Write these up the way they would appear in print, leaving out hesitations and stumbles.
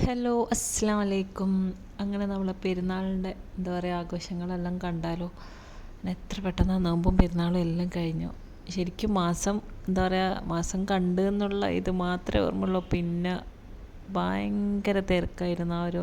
Hello അസ്സലാമു അലൈക്കും. അങ്ങനെ നമ്മളെ പെരുന്നാളിൻ്റെ എന്താ പറയുക ആഘോഷങ്ങളെല്ലാം കണ്ടാലോ. എത്ര പെട്ടെന്ന് നോമ്പും പെരുന്നാളും എല്ലാം കഴിഞ്ഞു. ശരിക്കും മാസം എന്താ പറയുക മാസം കണ്ട് എന്നുള്ള ഇത് മാത്രമേ ഓർമ്മയുള്ളൂ. പിന്നെ ഭയങ്കര തിരക്കായിരുന്നു ആ ഒരു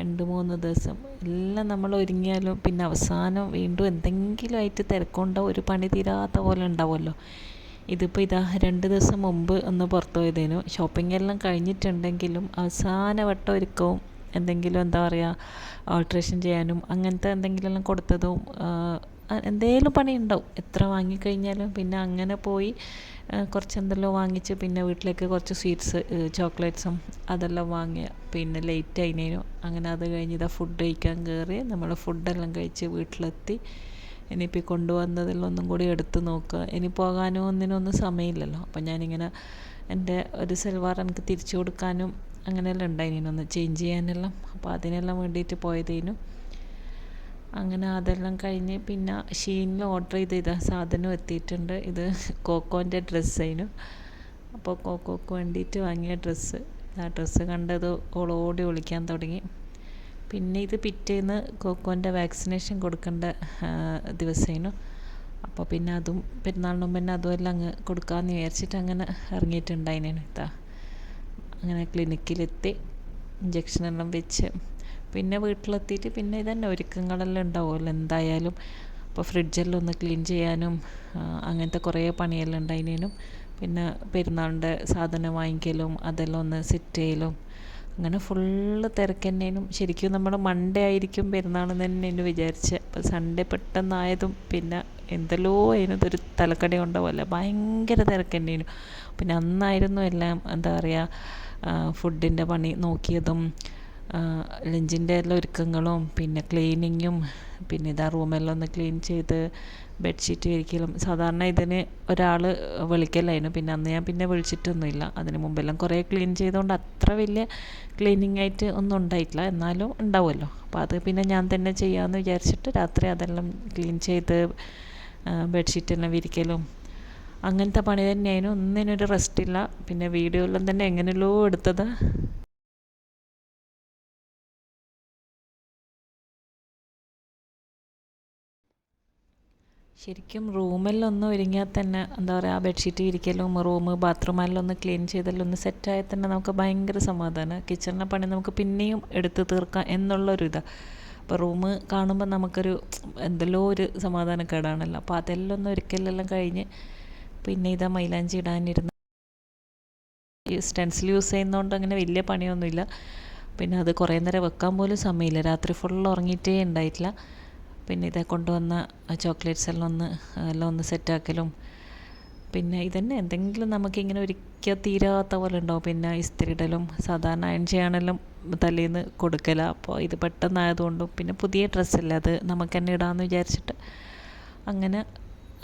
2-3 ദിവസം. എല്ലാം നമ്മൾ ഒരുങ്ങിയാലും പിന്നെ അവസാനം വീണ്ടും എന്തെങ്കിലും ആയിട്ട് തിരക്കുണ്ടാവും. ഒരു പണി തീരാത്ത പോലെ ഉണ്ടാവുമല്ലോ. ഇതിപ്പോൾ ഇതാ 2 ദിവസം മുമ്പ് ഒന്ന് പുറത്ത് പോയതേനു. ഷോപ്പിംഗ് എല്ലാം കഴിഞ്ഞിട്ടുണ്ടെങ്കിലും അവസാന വട്ടം ഒരുക്കവും എന്തെങ്കിലും എന്താ പറയുക ഓൾട്രേഷൻ ചെയ്യാനും അങ്ങനത്തെ എന്തെങ്കിലും കൊടുത്തതും എന്തേലും പണി ഉണ്ടാവും. എത്ര വാങ്ങിക്കഴിഞ്ഞാലും പിന്നെ അങ്ങനെ പോയി കുറച്ച് എന്തെല്ലാം വാങ്ങിച്ച് പിന്നെ വീട്ടിലേക്ക് കുറച്ച് സ്വീറ്റ്സ് ചോക്ലേറ്റ്സും അതെല്ലാം വാങ്ങിയ പിന്നെ ലേറ്റ് ആയിനേനു. അങ്ങനെ അത് കഴിഞ്ഞ് ഇതാ ഫുഡ് കഴിക്കാൻ കയറി. നമ്മൾ ഫുഡെല്ലാം കഴിച്ച് വീട്ടിലെത്തി. ഇനിയിപ്പോൾ കൊണ്ടുവന്നതെല്ലാം ഒന്നും കൂടി എടുത്ത് നോക്കുക. ഇനി പോകാനോ ഒന്നിനൊന്നും സമയമില്ലല്ലോ. അപ്പം ഞാനിങ്ങനെ എൻ്റെ ഒരു സൽവാർ എനിക്ക് തിരിച്ചു കൊടുക്കാനും അങ്ങനെയെല്ലാം ഉണ്ടായിനു, ഒന്ന് ചേഞ്ച് ചെയ്യാനെല്ലാം. അപ്പോൾ അതിനെല്ലാം വേണ്ടിയിട്ട് പോയതേനു. അങ്ങനെ അതെല്ലാം കഴിഞ്ഞ് പിന്നെ ഷീനിൽ ഓർഡർ ചെയ്ത സാധനം എത്തിയിട്ടുണ്ട്. ഇത് കോക്കോൻ്റെ ഡ്രസ്സായിരുന്നു. അപ്പോൾ കോക്കോക്ക് വേണ്ടിയിട്ട് വാങ്ങിയ ഡ്രസ്സ്. ആ ഡ്രസ്സ് കണ്ടത് ഓളോടി ഒളിക്കാൻ തുടങ്ങി. പിന്നെ ഇത് പിറ്റേന്ന് കോക്കോൻ്റെ വാക്സിനേഷൻ കൊടുക്കേണ്ട ദിവസമായിരുന്നു. അപ്പോൾ പിന്നെ അതും പെരുന്നാളിന് മുമ്പ് തന്നെ അതുമെല്ലാം അങ്ങ് കൊടുക്കാമെന്ന് വിചാരിച്ചിട്ട് അങ്ങനെ ഇറങ്ങിയിട്ടുണ്ടായിനേനു. അങ്ങനെ ക്ലിനിക്കിലെത്തി ഇഞ്ചക്ഷനെല്ലാം വെച്ച് പിന്നെ വീട്ടിലെത്തിയിട്ട് പിന്നെ ഇതന്നെ ഒരുക്കങ്ങളെല്ലാം ഉണ്ടാവുമല്ലോ എന്തായാലും. അപ്പോൾ ഫ്രിഡ്ജെല്ലാം ഒന്ന് ക്ലീൻ ചെയ്യാനും അങ്ങനത്തെ കുറേ പണിയെല്ലാം ഉണ്ടായിനേനും. പിന്നെ പെരുന്നാളിൻ്റെ സാധനം വാങ്ങിക്കലും അതെല്ലാം ഒന്ന് സെറ്റ് ചെയ്യലും അങ്ങനെ ഫുള്ള് തിരക്ക് തന്നെയും. ശരിക്കും നമ്മൾ മൺഡേ ആയിരിക്കും പെരുന്നാളെന്ന് തന്നെയാണ് വിചാരിച്ചത്. അപ്പോൾ സൺഡേ പെട്ടെന്നായതും പിന്നെ എന്തെല്ലോ അതിനൊരു തലക്കടി ഉണ്ടാവുമല്ലോ, ഭയങ്കര തിരക്ക് തന്നെയാണ്. പിന്നെ അന്നായിരുന്നു എല്ലാം എന്താ പറയുക ഫുഡിൻ്റെ പണി നോക്കിയതും ലഞ്ചിൻ്റെ എല്ലാം ഒരുക്കങ്ങളും പിന്നെ ക്ലീനിങ്ങും പിന്നെ ഇതാ റൂമെല്ലാം ഒന്ന് ക്ലീൻ ചെയ്ത് ബെഡ്ഷീറ്റ് വിരിക്കലും. സാധാരണ ഇതിന് ഒരാൾ വിളിക്കലായിരുന്നു. പിന്നെ അന്ന് ഞാൻ പിന്നെ വിളിച്ചിട്ടൊന്നുമില്ല. അതിന് മുമ്പെല്ലാം കുറേ ക്ലീൻ ചെയ്തുകൊണ്ട് അത്ര വലിയ ക്ലീനിങ് ആയിട്ട് ഒന്നും ഉണ്ടായിട്ടില്ല, എന്നാലും ഉണ്ടാവുമല്ലോ. അപ്പോൾ അത് പിന്നെ ഞാൻ തന്നെ ചെയ്യാമെന്ന് വിചാരിച്ചിട്ട് രാത്രി അതെല്ലാം ക്ലീൻ ചെയ്ത് ബെഡ്ഷീറ്റെല്ലാം വിരിക്കലും അങ്ങനത്തെ പണി തന്നെയായിരുന്നു. ഒന്നിനൊരു റെസ്റ്റില്ല. പിന്നെ വീഡിയോ എല്ലാം തന്നെ എങ്ങനെയല്ലോ എടുത്തത്. ശരിക്കും റൂമെല്ലാം ഒന്ന് ഒരുങ്ങിയാൽ തന്നെ എന്താ പറയുക ആ ബെഡ്ഷീറ്റ് ഇരിക്കലും ബാത്റൂമെല്ലാം ഒന്ന് ക്ലീൻ ചെയ്തെല്ലാം ഒന്ന് സെറ്റായാൽ തന്നെ നമുക്ക് ഭയങ്കര സമാധാനം. കിച്ചണിലെ പണി നമുക്ക് പിന്നെയും എടുത്ത് തീർക്കാം എന്നുള്ളൊരു ഇതാണ്. അപ്പോൾ റൂം കാണുമ്പോൾ നമുക്കൊരു എന്തെല്ലോ ഒരു സമാധാനക്കേടാണല്ലോ. അപ്പോൾ അതെല്ലാം ഒന്ന് ഒരുക്കലെല്ലാം കഴിഞ്ഞ് പിന്നെ ഇതാ മൈലാഞ്ചി ഇടാനിരുന്ന് ഈ സ്റ്റെൻസിൽ യൂസ് ചെയ്യുന്നതുകൊണ്ട് അങ്ങനെ വലിയ പണിയൊന്നുമില്ല. പിന്നെ അത് കുറേ നേരം വെക്കാൻ പോലും സമയമില്ല. രാത്രി ഫുൾ ഉറങ്ങിയിട്ടേ ഉണ്ടായിട്ടില്ല. പിന്നെ ഇതേ കൊണ്ടുവന്ന ചോക്ലേറ്റ്സ് എല്ലാം ഒന്ന് സെറ്റാക്കലും പിന്നെ ഇതന്നെ എന്തെങ്കിലും നമുക്കിങ്ങനെ ഒരിക്കൽ തീരാത്ത പോലെ ഉണ്ടാവും. പിന്നെ ഇസ്തിരി ഇടലും സാധാരണ അയൺ ചെയ്യാനെല്ലാം തലേന്ന് കൊടുക്കല. അപ്പോൾ ഇത് പെട്ടെന്നായതുകൊണ്ടും പിന്നെ പുതിയ ഡ്രസ്സല്ലേ അത് നമുക്ക് തന്നെ ഇടാമെന്ന് വിചാരിച്ചിട്ട് അങ്ങനെ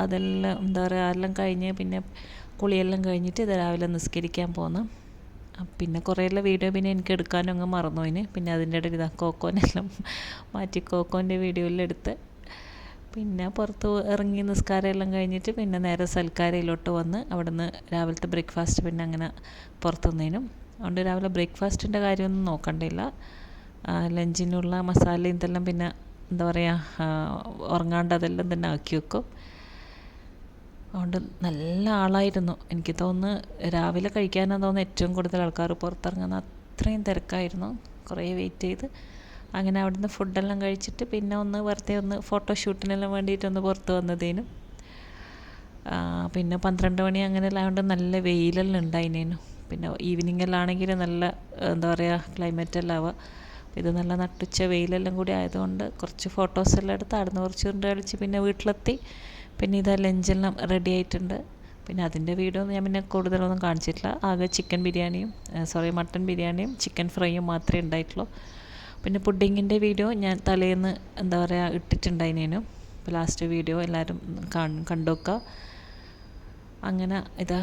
അതെല്ലാം എന്താ പറയുക എല്ലാം കഴിഞ്ഞ് പിന്നെ കുളിയെല്ലാം കഴിഞ്ഞിട്ട് ഇത് രാവിലെ നിസ്കരിക്കാൻ പോന്നു. പിന്നെ കുറേയെല്ലാം വീഡിയോ പിന്നെ എനിക്ക് എടുക്കാനും അങ്ങ് മറന്നു. പിന്നെ അതിൻ്റെ ഇടയിൽ ഇതാ കോക്കോനെല്ലാം മാറ്റി കോക്കോൻ്റെ വീഡിയോ എല്ലാം എടുത്ത് പിന്നെ പുറത്ത് ഇറങ്ങി നിസ്കാരം എല്ലാം കഴിഞ്ഞിട്ട് പിന്നെ നേരെ സൽക്കാരയിലോട്ട് വന്ന് അവിടുന്ന് രാവിലത്തെ ബ്രേക്ക്ഫാസ്റ്റ് പിന്നെ അങ്ങനെ പുറത്തുനിന്നേനും. അതുകൊണ്ട് രാവിലെ ബ്രേക്ക്ഫാസ്റ്റിൻ്റെ കാര്യമൊന്നും നോക്കണ്ടില്ല. ലഞ്ചിനുള്ള മസാല ഇതെല്ലാം പിന്നെ എന്താ പറയുക ഉറങ്ങാണ്ട് അതെല്ലാം തന്നെ ആക്കി വെക്കും. അതുകൊണ്ട് നല്ല ആളായിരുന്നു. എനിക്ക് തോന്നുന്നു രാവിലെ കഴിക്കാനാണ് തോന്നുന്നു ഏറ്റവും കൂടുതൽ ആൾക്കാർ പുറത്തിറങ്ങുന്ന, അത്രയും തിരക്കായിരുന്നു. കുറേ വെയിറ്റ് ചെയ്ത് അങ്ങനെ അവിടുന്ന് ഫുഡെല്ലാം കഴിച്ചിട്ട് പിന്നെ ഒന്ന് വെറുതെ ഒന്ന് ഫോട്ടോഷൂട്ടിനെല്ലാം വേണ്ടിയിട്ടൊന്ന് പുറത്ത് വന്നതേനു. പിന്നെ 12 മണി അങ്ങനെയെല്ലാം ആയതുകൊണ്ട് നല്ല വെയിലെല്ലാം ഉണ്ടായിനേനു. പിന്നെ ഈവനിങ്ങെല്ലാം ആണെങ്കിൽ നല്ല എന്താ പറയുക ക്ലൈമറ്റെല്ലാം ആവുക. ഇത് നല്ല നട്ടുച്ച വെയിലെല്ലാം കൂടി ആയതുകൊണ്ട് കുറച്ച് ഫോട്ടോസെല്ലാം എടുത്ത് അവിടുന്ന് കുറച്ച് കൊണ്ട് കളിച്ച് പിന്നെ വീട്ടിലെത്തി. പിന്നെ ഇതാ ലഞ്ചെല്ലാം റെഡി ആയിട്ടുണ്ട്. പിന്നെ അതിൻ്റെ വീഡിയോ ഞാൻ പിന്നെ കൂടുതലൊന്നും കാണിച്ചിട്ടില്ല. ആകെ മട്ടൻ ബിരിയാണിയും ചിക്കൻ ഫ്രൈയും മാത്രമേ ഉണ്ടായിട്ടുള്ളൂ. പിന്നെ പുഡിങ്ങിൻ്റെ വീഡിയോ ഞാൻ തലേന്ന് എന്താ പറയുക ഇട്ടിട്ടുണ്ടായിനേനു. അപ്പോൾ ലാസ്റ്റ് വീഡിയോ എല്ലാവരും കണ്ടു വെക്കുക. അങ്ങനെ ഇതാ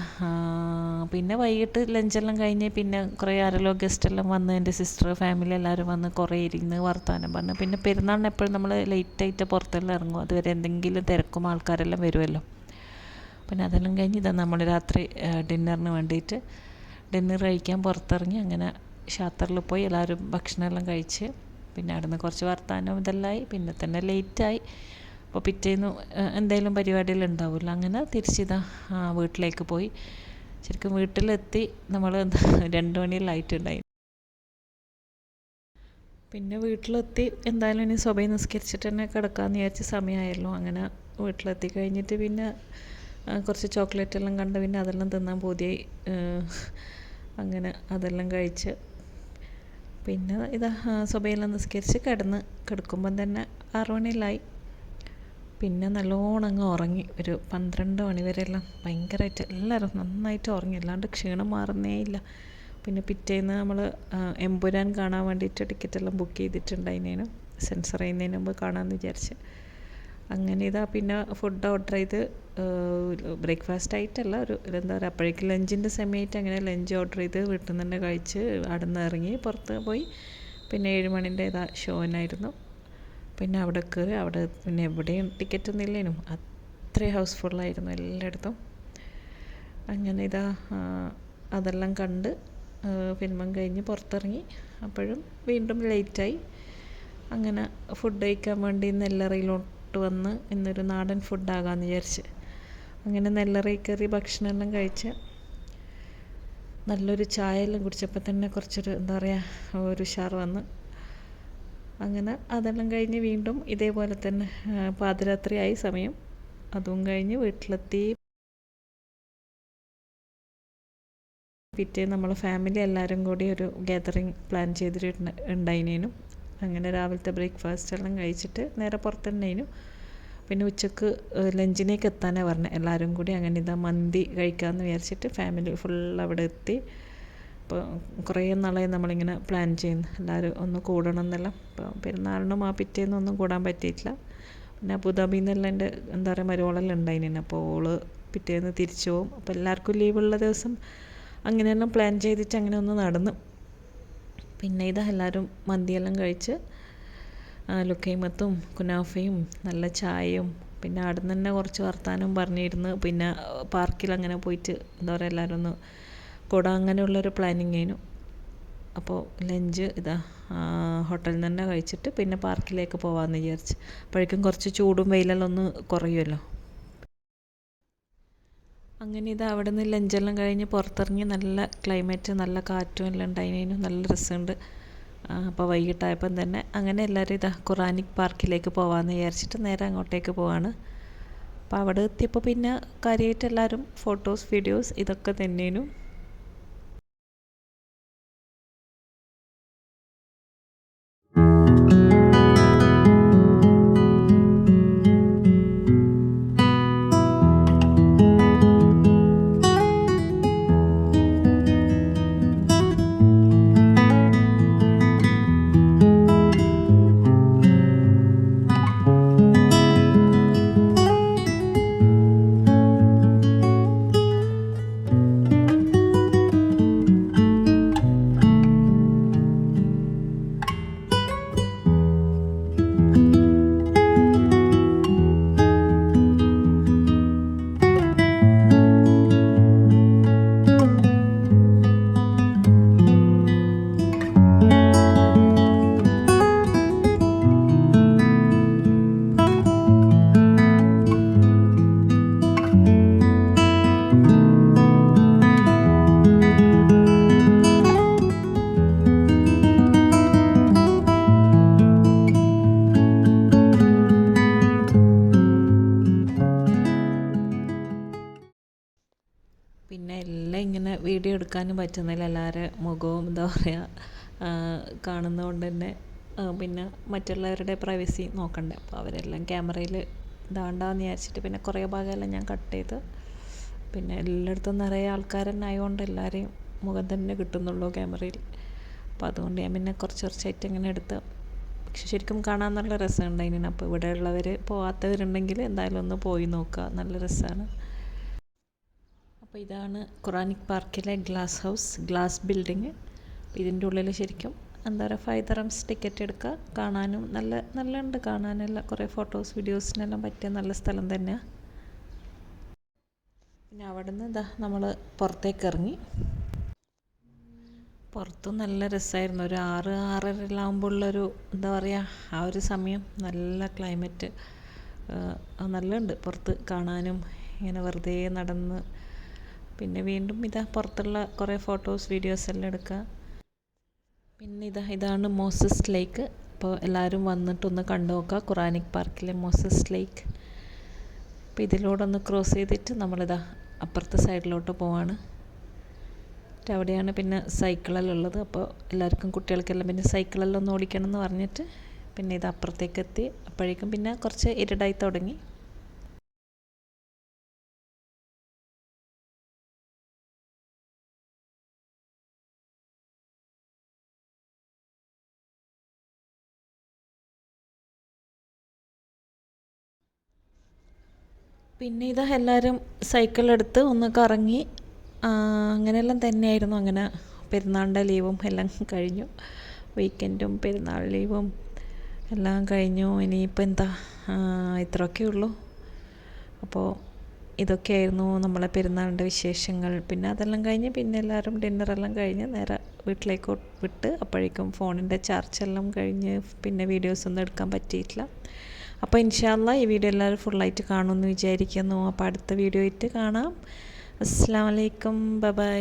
പിന്നെ വൈകിട്ട് ലഞ്ചെല്ലാം കഴിഞ്ഞ് പിന്നെ കുറേ ആരെല്ലോ ഗസ്റ്റെല്ലാം വന്ന് എൻ്റെ സിസ്റ്റർ ഫാമിലി എല്ലാവരും വന്ന് കുറേ ഇരുന്ന് വർത്താനം പറഞ്ഞ്. പിന്നെ പെരുന്നാളിന് എപ്പോഴും നമ്മൾ ലേറ്റായിട്ട് പുറത്തെല്ലാം ഇറങ്ങും. അതുവരെ എന്തെങ്കിലും തിരക്കും ആൾക്കാരെല്ലാം വരുമല്ലോ. പിന്നെ അതെല്ലാം കഴിഞ്ഞ് ഇതാ നമ്മൾ രാത്രി ഡിന്നറിന് വേണ്ടിയിട്ട് ഡിന്നർ കഴിക്കാൻ പുറത്തിറങ്ങി. അങ്ങനെ ഷാത്തറിൽ പോയി എല്ലാവരും ഭക്ഷണമെല്ലാം കഴിച്ച് പിന്നെ അവിടുന്ന് കുറച്ച് വർത്താനം ഇതെല്ലാമായി പിന്നെ തന്നെ ലേറ്റായി. അപ്പോൾ പിറ്റേന്ന് എന്തെങ്കിലും പരിപാടികൾ ഉണ്ടാവില്ല. അങ്ങനെ തിരിച്ചിതാ വീട്ടിലേക്ക് പോയി. ശരിക്കും വീട്ടിലെത്തി നമ്മൾ 2 മണിയെല്ലായിട്ടുണ്ടായി. പിന്നെ വീട്ടിലെത്തി എന്തായാലും ഇനി സ്വബഹി നിസ്കരിച്ചിട്ട് തന്നെ കിടക്കാമെന്ന് വിചാരിച്ച സമയമായല്ലോ. അങ്ങനെ വീട്ടിലെത്തി കഴിഞ്ഞിട്ട് പിന്നെ കുറച്ച് ചോക്ലേറ്റ് എല്ലാം കണ്ട് പിന്നെ അതെല്ലാം തിന്നാൻ പൂതിയായി. അങ്ങനെ അതെല്ലാം കഴിച്ച് പിന്നെ ഇതാ സ്വബഹിയെല്ലാം നിസ്കരിച്ച് കിടക്കുമ്പം തന്നെ 6 മണിയെല്ലാമായി. പിന്നെ നല്ലോണം അങ്ങ് ഉറങ്ങി. ഒരു 12 മണി വരെയെല്ലാം ഭയങ്കരമായിട്ട് എല്ലാവരും നന്നായിട്ട് ഉറങ്ങി. അല്ലാണ്ട് ക്ഷീണം മാറുന്നേ ഇല്ല. പിന്നെ പിറ്റേന്ന് നമ്മൾ എമ്പുരാൻ കാണാൻ വേണ്ടിയിട്ട് ടിക്കറ്റെല്ലാം ബുക്ക് ചെയ്തിട്ടുണ്ടായിരുന്നു. സെൻസർ ചെയ്യുന്നതിന് മുമ്പ് കാണാമെന്ന് വിചാരിച്ച്. അങ്ങനെ ഇതാ പിന്നെ ഫുഡ് ഓർഡർ ചെയ്ത് ബ്രേക്ക്ഫാസ്റ്റ് ആയിട്ടല്ല എന്താ പറയുക അപ്പോഴേക്കും ലഞ്ചിൻ്റെ സമയമായിട്ട് അങ്ങനെ ലഞ്ച് ഓർഡർ ചെയ്ത് വീട്ടിൽ നിന്ന് തന്നെ കഴിച്ച് അവിടെ നിന്ന് ഇറങ്ങി പുറത്ത് പോയി. പിന്നെ 7 മണിൻ്റെ ഇതാ ഷോനായിരുന്നു. പിന്നെ അവിടെ കയറി. അവിടെ പിന്നെ എവിടെയും ടിക്കറ്റൊന്നും ഇല്ലേനും അത്രയും ഹൗസ്ഫുള്ളായിരുന്നു എല്ലായിടത്തും. അങ്ങനെ ഇതാ അതെല്ലാം കണ്ട് ഫിലിമും കഴിഞ്ഞ് പുറത്തിറങ്ങി. അപ്പോഴും വീണ്ടും ലേറ്റായി. അങ്ങനെ ഫുഡ് കഴിക്കാൻ വേണ്ടി നെല്ലറയിലോട്ട് വന്ന് ഇന്നൊരു നാടൻ ഫുഡാകാമെന്ന് വിചാരിച്ച് അങ്ങനെ നെല്ലറയിൽ കയറി ഭക്ഷണമെല്ലാം കഴിച്ച് നല്ലൊരു ചായ എല്ലാം കുടിച്ചപ്പോൾ തന്നെ കുറച്ചൊരു എന്താ പറയുക ഒരു ഉഷാർ വന്ന്. അങ്ങനെ അതെല്ലാം കഴിഞ്ഞ് വീണ്ടും ഇതേപോലെ തന്നെ പാതിരാത്രിയായി സമയം. അതും കഴിഞ്ഞ് വീട്ടിലെത്തി. പിറ്റേന്ന് നമ്മൾ ഫാമിലി എല്ലാവരും കൂടി ഒരു ഗാദറിങ് പ്ലാൻ ചെയ്തിട്ടുണ്ടായിരുന്നു. അങ്ങനെ രാവിലത്തെ ബ്രേക്ക്ഫാസ്റ്റ് എല്ലാം കഴിച്ചിട്ട് നേരെ പുറത്തുണ്ടായിരുന്നു. പിന്നെ ഉച്ചക്ക് ലഞ്ചിനേക്ക് എത്താനാണ് പറഞ്ഞത് എല്ലാവരും കൂടി. അങ്ങനെ ഇതാ മന്തി കഴിക്കാമെന്ന് വിചാരിച്ചിട്ട് ഫാമിലി ഫുൾ അവിടെ എത്തി. അപ്പോൾ കുറേ നാളായി നമ്മളിങ്ങനെ പ്ലാൻ ചെയ്യുന്നു എല്ലാവരും ഒന്ന് കൂടണം എന്നെല്ലാം. അപ്പോൾ പെരുന്നാളിനും പിറ്റേന്നൊന്നും കൂടാൻ പറ്റിയിട്ടില്ല. പിന്നെ അബുദാബിയിൽ നിന്നെല്ലാം എൻ്റെ എന്താ പറയുക മരുമോളെല്ലാം ഉണ്ടായിരുന്നു. അപ്പോൾ ഓള് പിറ്റേന്ന് തിരിച്ചു പോകും. അപ്പോൾ എല്ലാവർക്കും ലീവുള്ള ദിവസം അങ്ങനെയെല്ലാം പ്ലാൻ ചെയ്തിട്ട് അങ്ങനെ ഒന്ന് നടന്നു. പിന്നെ ഇതാ എല്ലാവരും മന്തിയെല്ലാം കഴിച്ച് ലുക്കൈമത്തും കുനാഫയും നല്ല ചായയും പിന്നെ അവിടെ നിന്ന് തന്നെ കുറച്ച് വർത്താനം പറഞ്ഞിരുന്ന് പിന്നെ പാർക്കിൽ അങ്ങനെ പോയിട്ട് എന്താ പറയുക എല്ലാവരും ഒന്ന് കൂടാൻ അങ്ങനെയുള്ളൊരു പ്ലാനിങ് ആയിരുന്നു. അപ്പോൾ ലഞ്ച് ഇതാ ഹോട്ടലിൽ നിന്ന് തന്നെ കഴിച്ചിട്ട് പിന്നെ പാർക്കിലേക്ക് പോകാമെന്ന് വിചാരിച്ച്. അപ്പോഴേക്കും കുറച്ച് ചൂടും വെയിലെല്ലാം ഒന്ന് കുറയുമല്ലോ. അങ്ങനെ ഇത് അവിടെ നിന്ന് ലഞ്ചെല്ലാം കഴിഞ്ഞ് പുറത്തിറങ്ങി. നല്ല ക്ലൈമറ്റ് നല്ല കാറ്റും എല്ലാം ഉണ്ടായിരുന്നു. നല്ല രസമുണ്ട്. അപ്പോൾ വൈകിട്ടായപ്പം തന്നെ അങ്ങനെ എല്ലാവരും ഇതാ ഖുറാനിക് പാർക്കിലേക്ക് പോകാമെന്ന് വിചാരിച്ചിട്ട് നേരെ അങ്ങോട്ടേക്ക് പോവാണ്. അപ്പോൾ അവിടെ എത്തിയപ്പോൾ പിന്നെ കാര്യമായിട്ട് എല്ലാവരും ഫോട്ടോസ് വീഡിയോസ് ഇതൊക്കെ തന്നെയായിരുന്നു. പിന്നെ എല്ലാം ഇങ്ങനെ വീഡിയോ എടുക്കാനും പറ്റുന്നില്ല. എല്ലാവരുടെ മുഖവും എന്താ പറയുക കാണുന്നതുകൊണ്ട് തന്നെ പിന്നെ മറ്റുള്ളവരുടെ പ്രൈവസി നോക്കണ്ടേ. അപ്പോൾ അവരെല്ലാം ക്യാമറയിൽ ഇതാണ്ടാന്ന് വിചാരിച്ചിട്ട് പിന്നെ കുറേ ഭാഗമെല്ലാം ഞാൻ കട്ട് ചെയ്ത് പിന്നെ എല്ലായിടത്തും നിറയെ ആൾക്കാർ തന്നെ ആയതുകൊണ്ട് എല്ലാവരെയും മുഖം തന്നെ കിട്ടുന്നുള്ളൂ ക്യാമറയിൽ. അപ്പോൾ അതുകൊണ്ട് ഞാൻ പിന്നെ കുറച്ചായിട്ട് ഇങ്ങനെ എടുത്ത്. പക്ഷെ ശരിക്കും കാണാൻ നല്ല രസമുണ്ടായിരുന്നു. അപ്പോൾ ഇവിടെ ഉള്ളവർ പോകാത്തവരുണ്ടെങ്കിൽ എന്തായാലും ഒന്ന് പോയി നോക്കുക, നല്ല രസമാണ്. അപ്പോൾ ഇതാണ് ഖുറാനിക് പാർക്കിലെ ഗ്ലാസ് ഹൗസ്, ഗ്ലാസ് ബിൽഡിങ്. അപ്പോൾ ഇതിൻ്റെ ഉള്ളിൽ ശരിക്കും എന്താ പറയുക 5 dirhams ടിക്കറ്റ് എടുക്കുക. കാണാനും നല്ല ഉണ്ട് കാണാനെല്ലാം. കുറേ ഫോട്ടോസ് വീഡിയോസിനെല്ലാം പറ്റിയ നല്ല സ്ഥലം തന്നെയാണ്. പിന്നെ അവിടെ നിന്ന് ഇതാ നമ്മൾ പുറത്തേക്ക് ഇറങ്ങി. പുറത്തും നല്ല രസമായിരുന്നു. ഒരു 6-6:30 ആകുമ്പോഴുള്ളൊരു എന്താ പറയുക, ആ ഒരു സമയം നല്ല ക്ലൈമറ്റ് നല്ലുണ്ട് പുറത്ത് കാണാനും. ഇങ്ങനെ വെറുതെ നടന്ന് പിന്നെ വീണ്ടും പുറത്തുള്ള കുറേ ഫോട്ടോസ് വീഡിയോസ് എല്ലാം എടുക്കുക. പിന്നെ ഇതാണ് മോസസ് ലേക്ക്. അപ്പോൾ എല്ലാവരും വന്നിട്ടൊന്ന് കണ്ടു നോക്കുക, ഖുറാനിക് പാർക്കിലെ മോസസ് ലേക്ക്. അപ്പോൾ ഇതിലൂടെ ഒന്ന് ക്രോസ് ചെയ്തിട്ട് അപ്പുറത്തെ സൈഡിലോട്ട് പോവാണ്. അവിടെയാണ് പിന്നെ സൈക്കിളെല്ലാം ഉള്ളത്. അപ്പോൾ എല്ലാവർക്കും കുട്ടികൾക്കെല്ലാം പിന്നെ സൈക്കിളെല്ലാം ഒന്ന് ഓടിക്കണം എന്ന് പറഞ്ഞിട്ട് പിന്നെ അപ്പുറത്തേക്ക് എത്തി. അപ്പോഴേക്കും പിന്നെ കുറച്ച് ഇരുടായി തുടങ്ങി. പിന്നെ എല്ലാവരും സൈക്കിളെടുത്ത് ഒന്ന് കറങ്ങി. അങ്ങനെയെല്ലാം തന്നെയായിരുന്നു. അങ്ങനെ പെരുന്നാളിൻ്റെ ലീവും എല്ലാം കഴിഞ്ഞു. വീക്കെൻഡും പെരുന്നാൾ ലീവും എല്ലാം കഴിഞ്ഞു. ഇനിയിപ്പോൾ ഇത്രയൊക്കെ ഉള്ളൂ. അപ്പോൾ ഇതൊക്കെയായിരുന്നു നമ്മളെ പെരുന്നാളിൻ്റെ വിശേഷങ്ങൾ. പിന്നെ അതെല്ലാം കഴിഞ്ഞ് പിന്നെ എല്ലാവരും ഡിന്നറെല്ലാം കഴിഞ്ഞ് നേരെ വീട്ടിലേക്ക് വിട്ട്. അപ്പോഴേക്കും ഫോണിൻ്റെ ചാർജെല്ലാം കഴിഞ്ഞ് പിന്നെ വീഡിയോസൊന്നും എടുക്കാൻ പറ്റിയിട്ടില്ല. അപ്പോൾ ഇൻഷാ അല്ലാഹ് ഈ വീഡിയോ എല്ലാവരും ഫുള്ളായിട്ട് കാണുമെന്ന് വിചാരിക്കുന്നു. അപ്പോൾ അടുത്ത വീഡിയോ ആയിട്ട് കാണാം. അസ്സലാമു അലൈക്കും, ബൈ ബൈ.